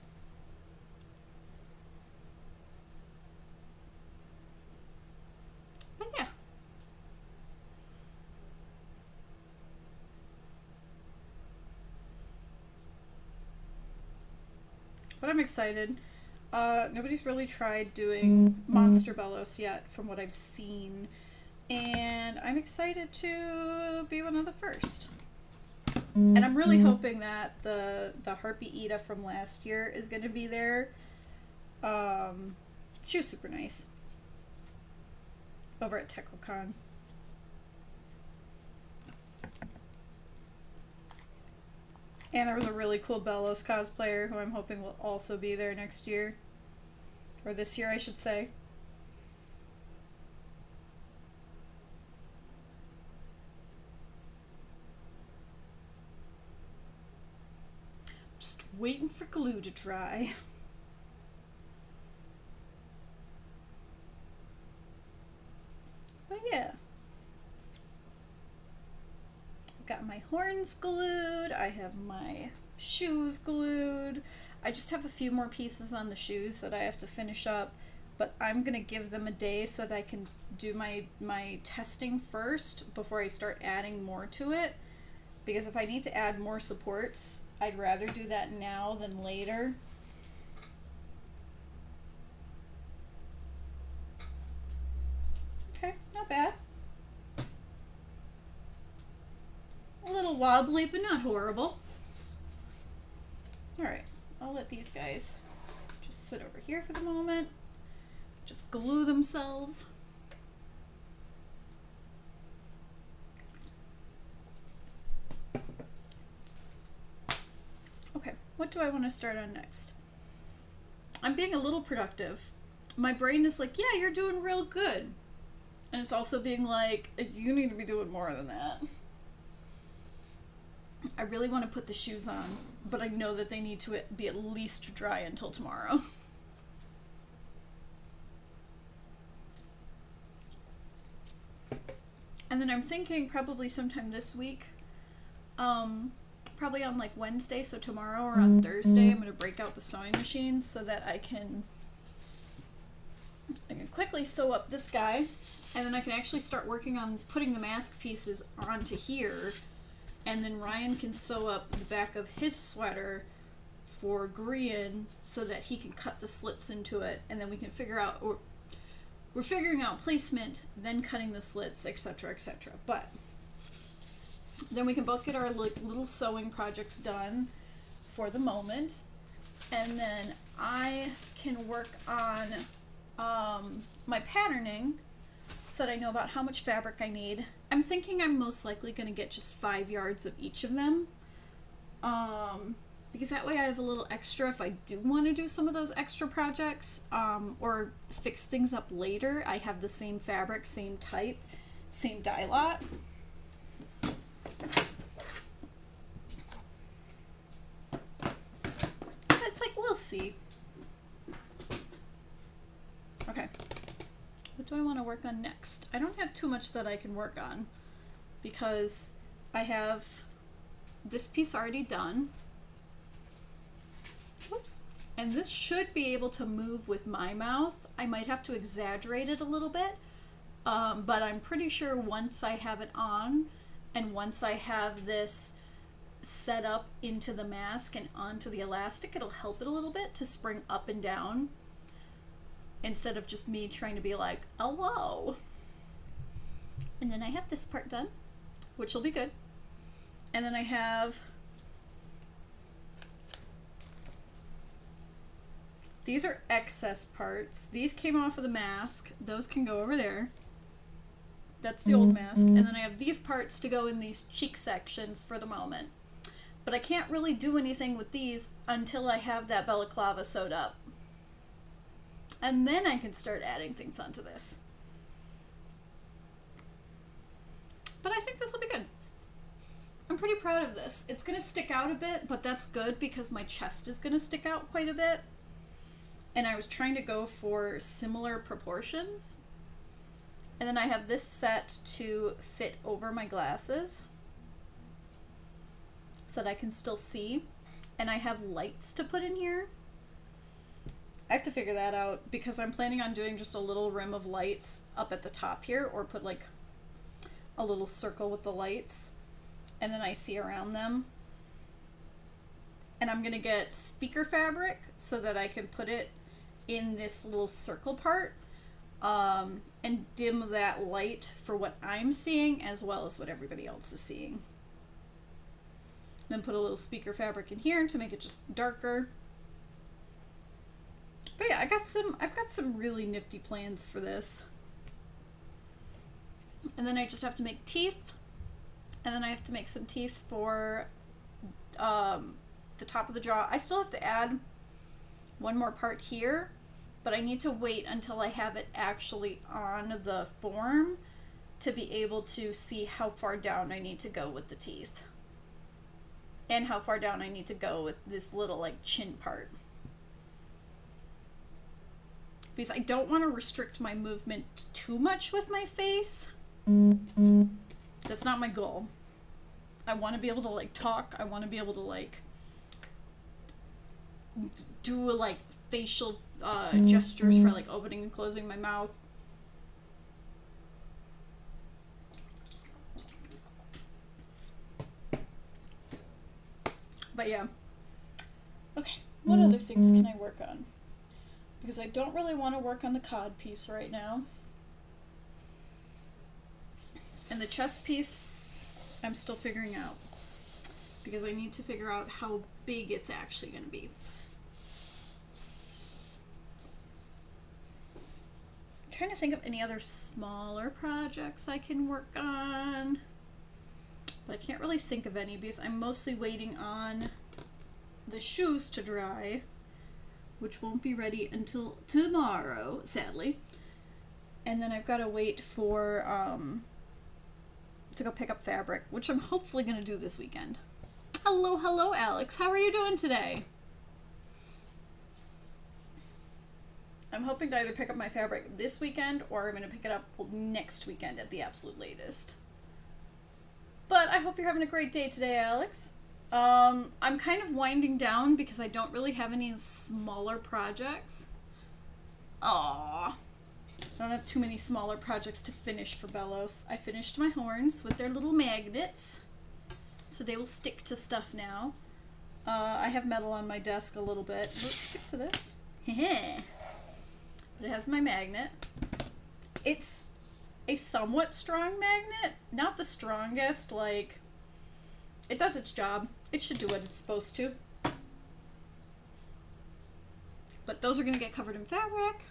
But yeah. But I'm excited. Nobody's really tried doing Monster Belos yet from what I've seen, and I'm excited to be one of the first. And I'm really hoping that the Harpy Ida from last year is going to be there. She was super nice over at TechnoCon. And there was a really cool Belos cosplayer who I'm hoping will also be there next year. Or this year, I should say. Just waiting for glue to dry. But yeah. Got my horns glued, I have my shoes glued. I just have a few more pieces on the shoes that I have to finish up, but I'm gonna give them a day so that I can do my testing first before I start adding more to it, because if I need to add more supports, I'd rather do that now than later. Okay, not bad. A little wobbly, but not horrible. Alright, I'll let these guys just sit over here for the moment. Just glue themselves. Okay, what do I want to start on next? I'm being a little productive. My brain is like, yeah, you're doing real good. And it's also being like, you need to be doing more than that. I really want to put the shoes on, but I know that they need to be at least dry until tomorrow. And then I'm thinking probably sometime this week, probably on like Wednesday, so tomorrow or on Thursday, I'm going to break out the sewing machine so that I can quickly sew up this guy, and then I can actually start working on putting the mask pieces onto here, and then Ryan can sew up the back of his sweater for Grian so that he can cut the slits into it, and then we can figure out, or we're figuring out placement, then cutting the slits, etc., etc. But then we can both get our little sewing projects done for the moment, and then I can work on my patterning so that I know about how much fabric I need. I'm thinking I'm most likely going to get just 5 yards of each of them, because that way I have a little extra if I do want to do some of those extra projects, or fix things up later. I have the same fabric, same type, same dye lot. It's like, we'll see. Okay, what do I want to work on next? I don't have too much that I can work on because I have this piece already done. Whoops. And this should be able to move with my mouth. I might have to exaggerate it a little bit, but I'm pretty sure once I have it on and once I have this set up into the mask and onto the elastic, it'll help it a little bit to spring up and down instead of just me trying to be like, oh, whoa. And then I have this part done, which will be good. And then I have these are excess parts. These came off of the mask. Those can go over there. That's the old mask. And then I have these parts to go in these cheek sections for the moment. But I can't really do anything with these until I have that balaclava sewed up. And then I can start adding things onto this. But I think this will be good. I'm pretty proud of this. It's going to stick out a bit, but that's good because my chest is going to stick out quite a bit. And I was trying to go for similar proportions. And then I have this set to fit over my glasses so that I can still see. And I have lights to put in here. I have to figure that out because I'm planning on doing just a little rim of lights up at the top here, or put like a little circle with the lights and then I see around them. And I'm gonna get speaker fabric so that I can put it in this little circle part, and dim that light for what I'm seeing as well as what everybody else is seeing. Then put a little speaker fabric in here to make it just darker. But yeah, I've got some really nifty plans for this. And then I just have to make teeth, and then I have to make some teeth for the top of the jaw. I still have to add one more part here, but I need to wait until I have it actually on the form to be able to see how far down I need to go with the teeth. And how far down I need to go with this little like chin part. Because I don't want to restrict my movement too much with my face. That's not my goal. I want to be able to like talk. I want to be able to like do like facial gestures for like opening and closing my mouth. But yeah. Okay, what other things can I work on? Because I don't really want to work on the cod piece right now. And the chest piece, I'm still figuring out. Because I need to figure out how big it's actually going to be. I'm trying to think of any other smaller projects I can work on. But I can't really think of any because I'm mostly waiting on the shoes to dry, which won't be ready until tomorrow, sadly. And then I've got to wait for, to go pick up fabric, which I'm hopefully going to do this weekend. Hello, hello, Alex. How are you doing today? I'm hoping to either pick up my fabric this weekend or I'm going to pick it up next weekend at the absolute latest. But I hope you're having a great day today, Alex. I'm kind of winding down because I don't really have any smaller projects. Aww. I don't have too many smaller projects to finish for Belos. I finished my horns with their little magnets, so they will stick to stuff now. I have metal on my desk a little bit. Will it stick to this? Heh. But it has my magnet. It's a somewhat strong magnet. Not the strongest, like, it does its job. It should do what it's supposed to. But those are going to get covered in fabric.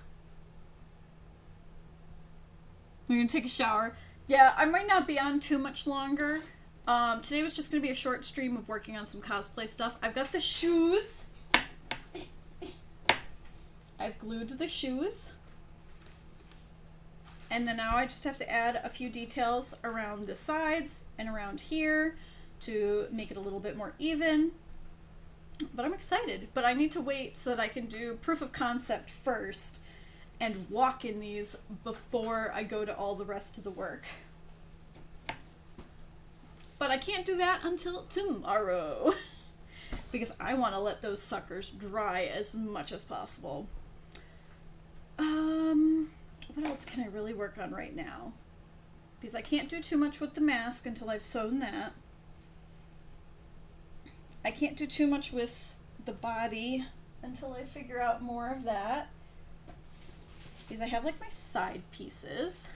We're going to take a shower. Yeah, I might not be on too much longer. Today was just going to be a short stream of working on some cosplay stuff. I've got the shoes. I've glued the shoes. And then now I just have to add a few details around the sides and around here to make it a little bit more even. But I'm excited. But I need to wait so that I can do proof of concept first and walk in these before I go to all the rest of the work. But I can't do that until tomorrow because I want to let those suckers dry as much as possible. What else can I really work on right now? Because I can't do too much with the mask until I've sewn that. I can't do too much with the body until I figure out more of that. Because I have like my side pieces.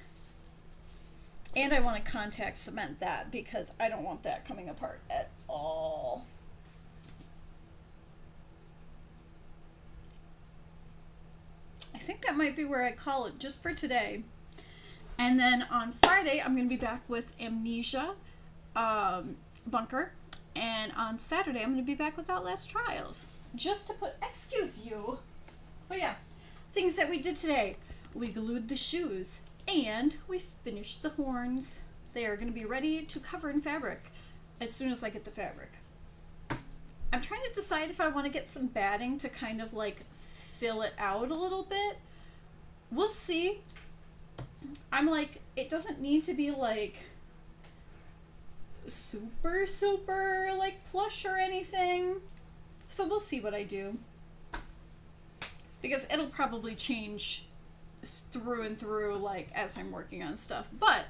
And I want to contact cement that because I don't want that coming apart at all. I think that might be where I call it just for today. And then on Friday, I'm going to be back with Amnesia Bunker. And on Saturday, I'm going to be back with Outlast Trials. Just to put, excuse you. But yeah, things that we did today. We glued the shoes and we finished the horns. They are going to be ready to cover in fabric as soon as I get the fabric. I'm trying to decide if I want to get some batting to kind of like fill it out a little bit. We'll see. I'm like, it doesn't need to be like super like plush or anything. So we'll see what I do. Because it'll probably change through and through like as I'm working on stuff. But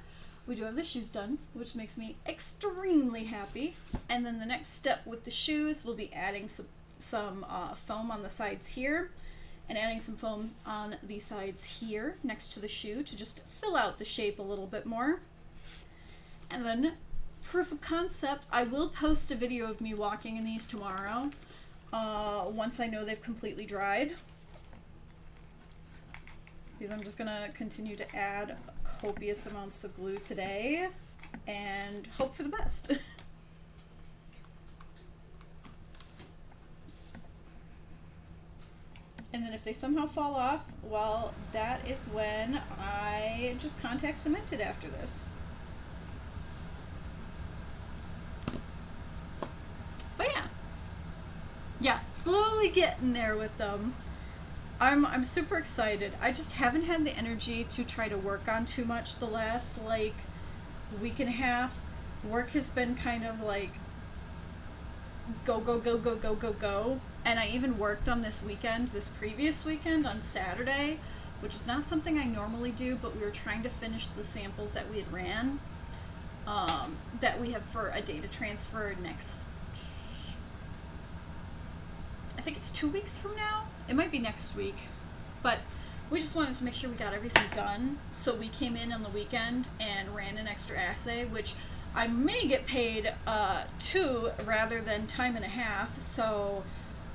we do have the shoes done, which makes me extremely happy. And then the next step with the shoes will be adding some foam on the sides here and adding some foam on the sides here next to the shoe to just fill out the shape a little bit more. And then proof of concept, I will post a video of me walking in these tomorrow once I know they've completely dried. Because I'm just going to continue to add copious amounts of glue today and hope for the best. And then if they somehow fall off, well, that is when I just contact cemented after this. But yeah. Yeah, slowly getting there with them. I'm super excited. I just haven't had the energy to try to work on too much the last, like, week and a half. Work has been kind of like go, go, go, go, go, go, go. And I even worked on this previous weekend on Saturday, which is not something I normally do, but we were trying to finish the samples that we had ran, that we have for a data transfer next, I think it's 2 weeks from now. It might be next week, but we just wanted to make sure we got everything done. So we came in on the weekend and ran an extra assay, which I may get paid 2 rather than time and a half. So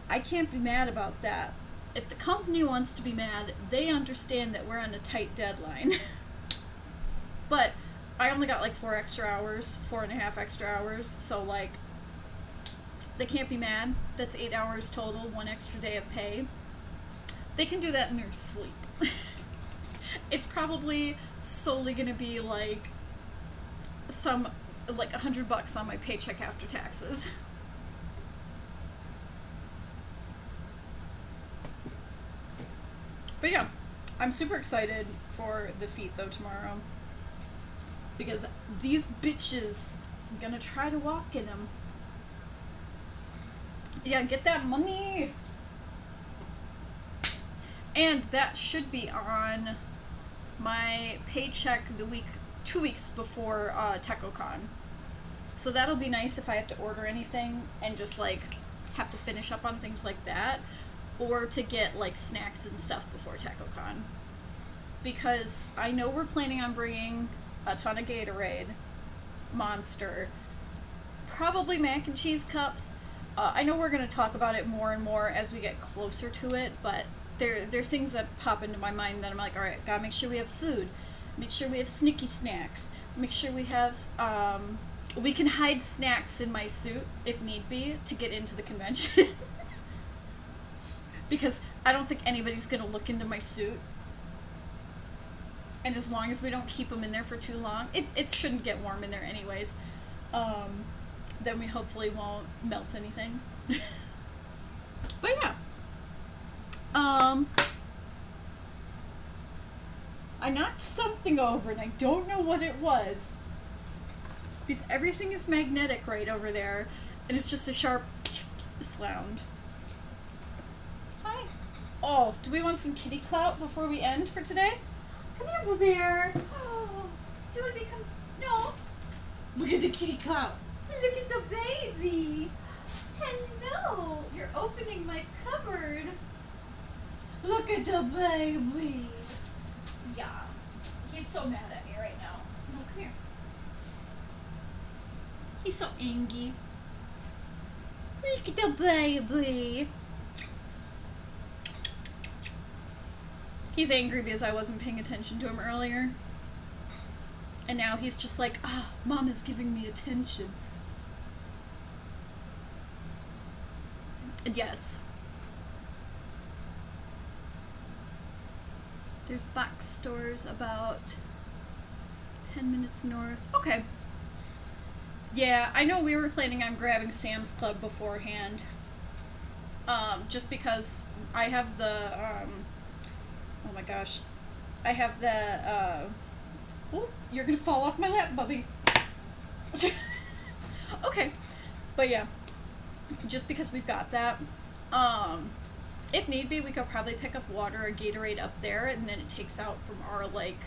I can't be mad about that. If the company wants to be mad, they understand that we're on a tight deadline. But I only got like 4 extra hours, 4.5 extra hours. So like, they can't be mad. That's 8 hours total, 1 extra day of pay. They can do that in their sleep. It's probably solely gonna be like some like $100 on my paycheck after taxes. But yeah, I'm super excited for the feet though tomorrow, because these bitches, I'm gonna try to walk in them. Yeah, get that money. And that should be on my paycheck the week, 2 weeks before TechoCon. So that'll be nice if I have to order anything and just like have to finish up on things like that, or to get like snacks and stuff before TechoCon. Because I know we're planning on bringing a ton of Gatorade, Monster, probably mac and cheese cups. I know we're going to talk about it more and more as we get closer to it, but there are things that pop into my mind that I'm like, alright, gotta make sure we have food, make sure we have sneaky snacks, make sure we have, we can hide snacks in my suit, if need be, to get into the convention. Because I don't think anybody's gonna look into my suit. And as long as we don't keep them in there for too long, it shouldn't get warm in there anyways, then we hopefully won't melt anything. But yeah. I knocked something over and I don't know what it was. Because everything is magnetic right over there, and it's just a sharp sound. Hi. Oh, do we want some kitty clout before we end for today? Come here, Boo Bear. Oh, do you want to become... No. Look at the kitty clout. Look at the baby. Hello. You're opening my cupboard. Look at the baby. Yeah. He's so mad at me right now. No, come here. He's so angry. Look at the baby. He's angry because I wasn't paying attention to him earlier. And now he's just like, ah, oh, Mom is giving me attention. And yes. There's box stores about 10 minutes north. Okay. Yeah, I know we were planning on grabbing Sam's Club beforehand. Just because I have the, oh my gosh. I have the, oh, you're gonna fall off my lap, Bubby. Okay. But yeah, just because we've got that, if need be, we could probably pick up water or Gatorade up there, and then it takes out from our, like,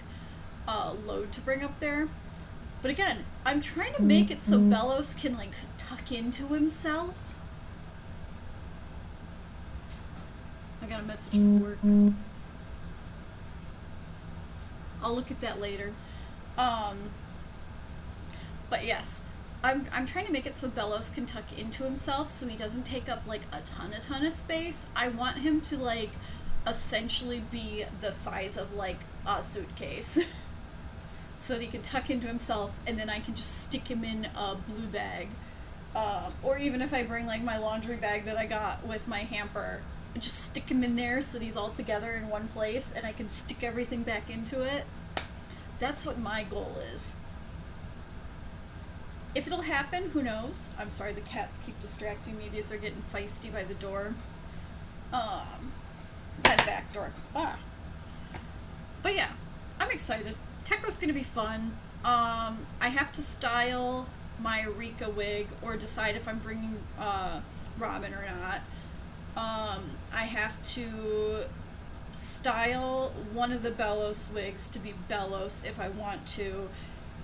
load to bring up there. But again, I'm trying to make it so Belos can, like, tuck into himself. I got a message from work. I'll look at that later. But yes, I'm trying to make it so Belos can tuck into himself so he doesn't take up, like, a ton of space. I want him to, like, essentially be the size of, like, a suitcase. So that he can tuck into himself, and then I can just stick him in a blue bag. Or even if I bring, like, my laundry bag that I got with my hamper, just stick him in there so that he's all together in one place, and I can stick everything back into it. That's what my goal is. If it'll happen, who knows? I'm sorry, the cats keep distracting me because they're getting feisty by the door. By the back door. Ah. But yeah, I'm excited. Techo's gonna be fun. I have to style my Rika wig or decide if I'm bringing Robin or not. I have to style one of the Belos wigs to be Belos if I want to,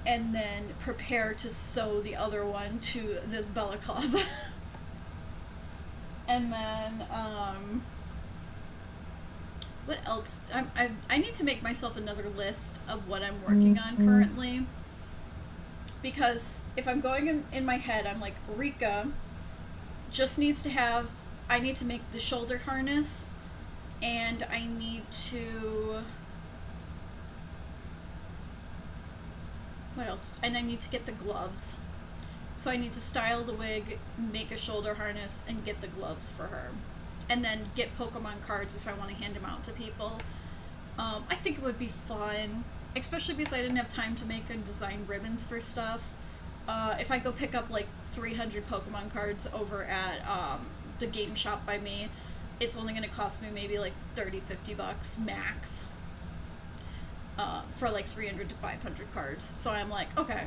and then prepare to sew the other one to this balaclava. And then, what else? I need to make myself another list of what I'm working on currently. Because if I'm going in my head, I'm like, Rika just needs to have, I need to make the shoulder harness, and I need to, what else? And I need to get the gloves. So I need to style the wig, make a shoulder harness, and get the gloves for her. And then get Pokemon cards if I want to hand them out to people. I think it would be fun, especially because I didn't have time to make and design ribbons for stuff. If I go pick up like 300 Pokemon cards over at the game shop by me, it's only going to cost me maybe like 30-50 bucks max for like 300 to 500 cards. So I'm like, okay,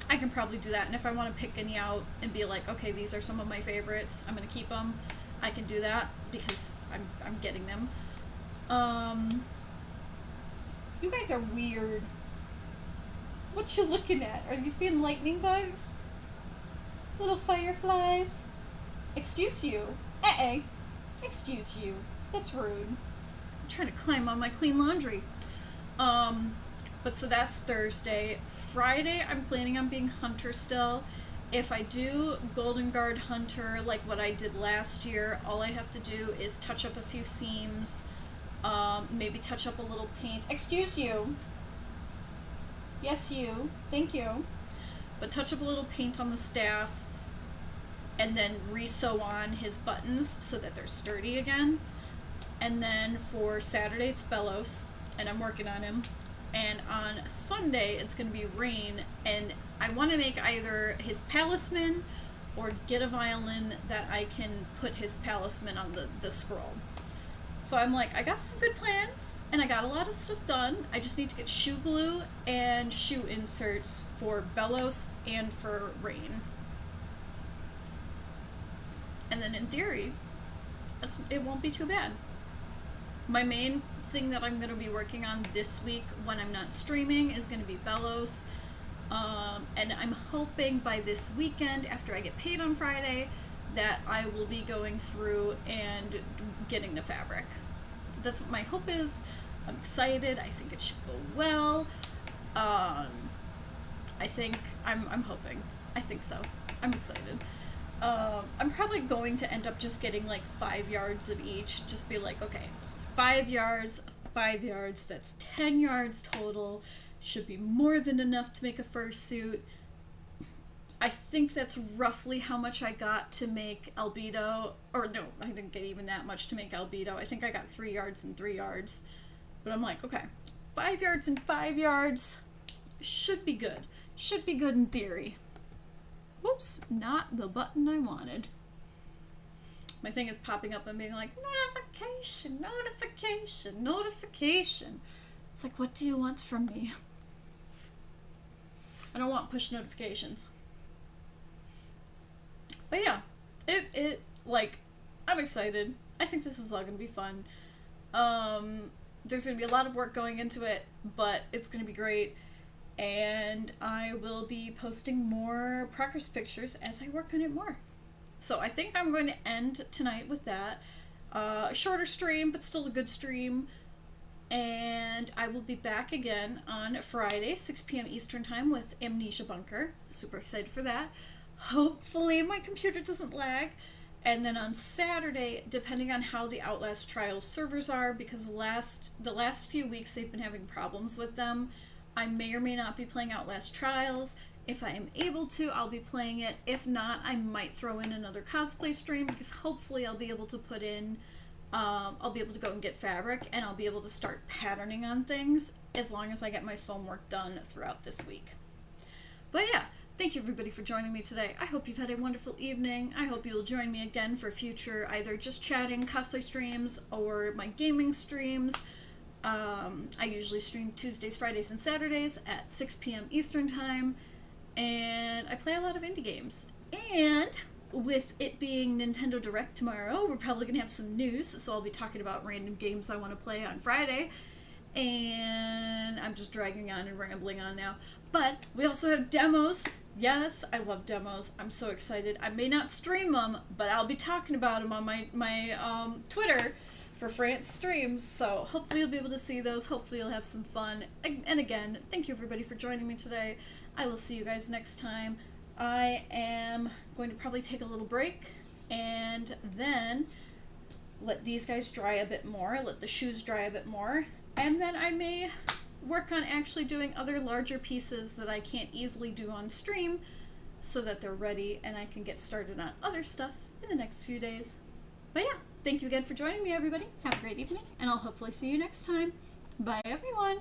I can probably do that. And if I want to pick any out and be like, okay, these are some of my favorites, I'm going to keep them, I can do that because I'm getting them. You guys are weird. What you looking at? Are you seeing lightning bugs? Little fireflies? Excuse you. Excuse you. That's rude. I'm trying to climb on my clean laundry. But so that's Thursday. Friday, I'm planning on being Hunter still. If I do Golden Guard Hunter like what I did last year, all I have to do is touch up a few seams, maybe touch up a little paint. Excuse you. Yes, you. Thank you. But touch up a little paint on the staff and then re-sew on his buttons so that they're sturdy again. And then for Saturday, it's Belos, and I'm working on him. And on Sunday, it's going to be Rain, and I want to make either his palisman or get a violin that I can put his palisman on the scroll. So I'm like, I got some good plans, and I got a lot of stuff done. I just need to get shoe glue and shoe inserts for Belos and for Rain. And then in theory, it won't be too bad. My main thing that I'm going to be working on this week when I'm not streaming is going to be Belos. And I'm hoping by this weekend, after I get paid on Friday, that I will be going through and getting the fabric. That's what my hope is. I'm excited. I think it should go well. I think I'm hoping. I think so. I'm excited. I'm probably going to end up just getting like 5 yards of each. Just be like, okay, 5 yards, 5 yards. That's 10 yards total. Should be more than enough to make a fursuit. I think that's roughly how much I got to make Albedo. Or no, I didn't get even that much to make Albedo. I think I got 3 yards and 3 yards. But I'm like, okay, 5 yards and 5 yards should be good. Should be good in theory. Whoops, not the button I wanted. My thing is popping up and being like, notification, notification, notification. It's like, what do you want from me? I don't want push notifications. But yeah, like, I'm excited. I think this is all gonna be fun. There's gonna be a lot of work going into it, but it's gonna be great. And I will be posting more progress pictures as I work on it more. So I think I'm going to end tonight with that. A shorter stream, but still a good stream. And I will be back again on Friday, 6 p.m. Eastern Time with Amnesia Bunker. Super excited for that. Hopefully my computer doesn't lag. And then on Saturday, depending on how the Outlast Trials servers are, because the last few weeks they've been having problems with them, I may or may not be playing Outlast Trials. If I am able to, I'll be playing it. If not, I might throw in another cosplay stream, because hopefully I'll be able to put in, I'll be able to go and get fabric, and I'll be able to start patterning on things, as long as I get my foam work done throughout this week. But yeah, thank you everybody for joining me today. I hope you've had a wonderful evening. I hope you'll join me again for future, either just chatting, cosplay streams, or my gaming streams. I usually stream Tuesdays, Fridays, and Saturdays at 6 p.m. Eastern Time, and I play a lot of indie games. And with it being Nintendo Direct tomorrow, we're probably going to have some news, so I'll be talking about random games I want to play on Friday, and I'm just dragging on and rambling on now. But we also have demos. Yes, I love demos. I'm so excited. I may not stream them, but I'll be talking about them on my Twitter for France streams, so hopefully you'll be able to see those. Hopefully you'll have some fun. And again, thank you everybody for joining me today. I will see you guys next time. I am going to probably take a little break and then let these guys dry a bit more, let the shoes dry a bit more, and then I may work on actually doing other larger pieces that I can't easily do on stream so that they're ready and I can get started on other stuff in the next few days. But yeah, thank you again for joining me, everybody. Have a great evening, and I'll hopefully see you next time. Bye, everyone.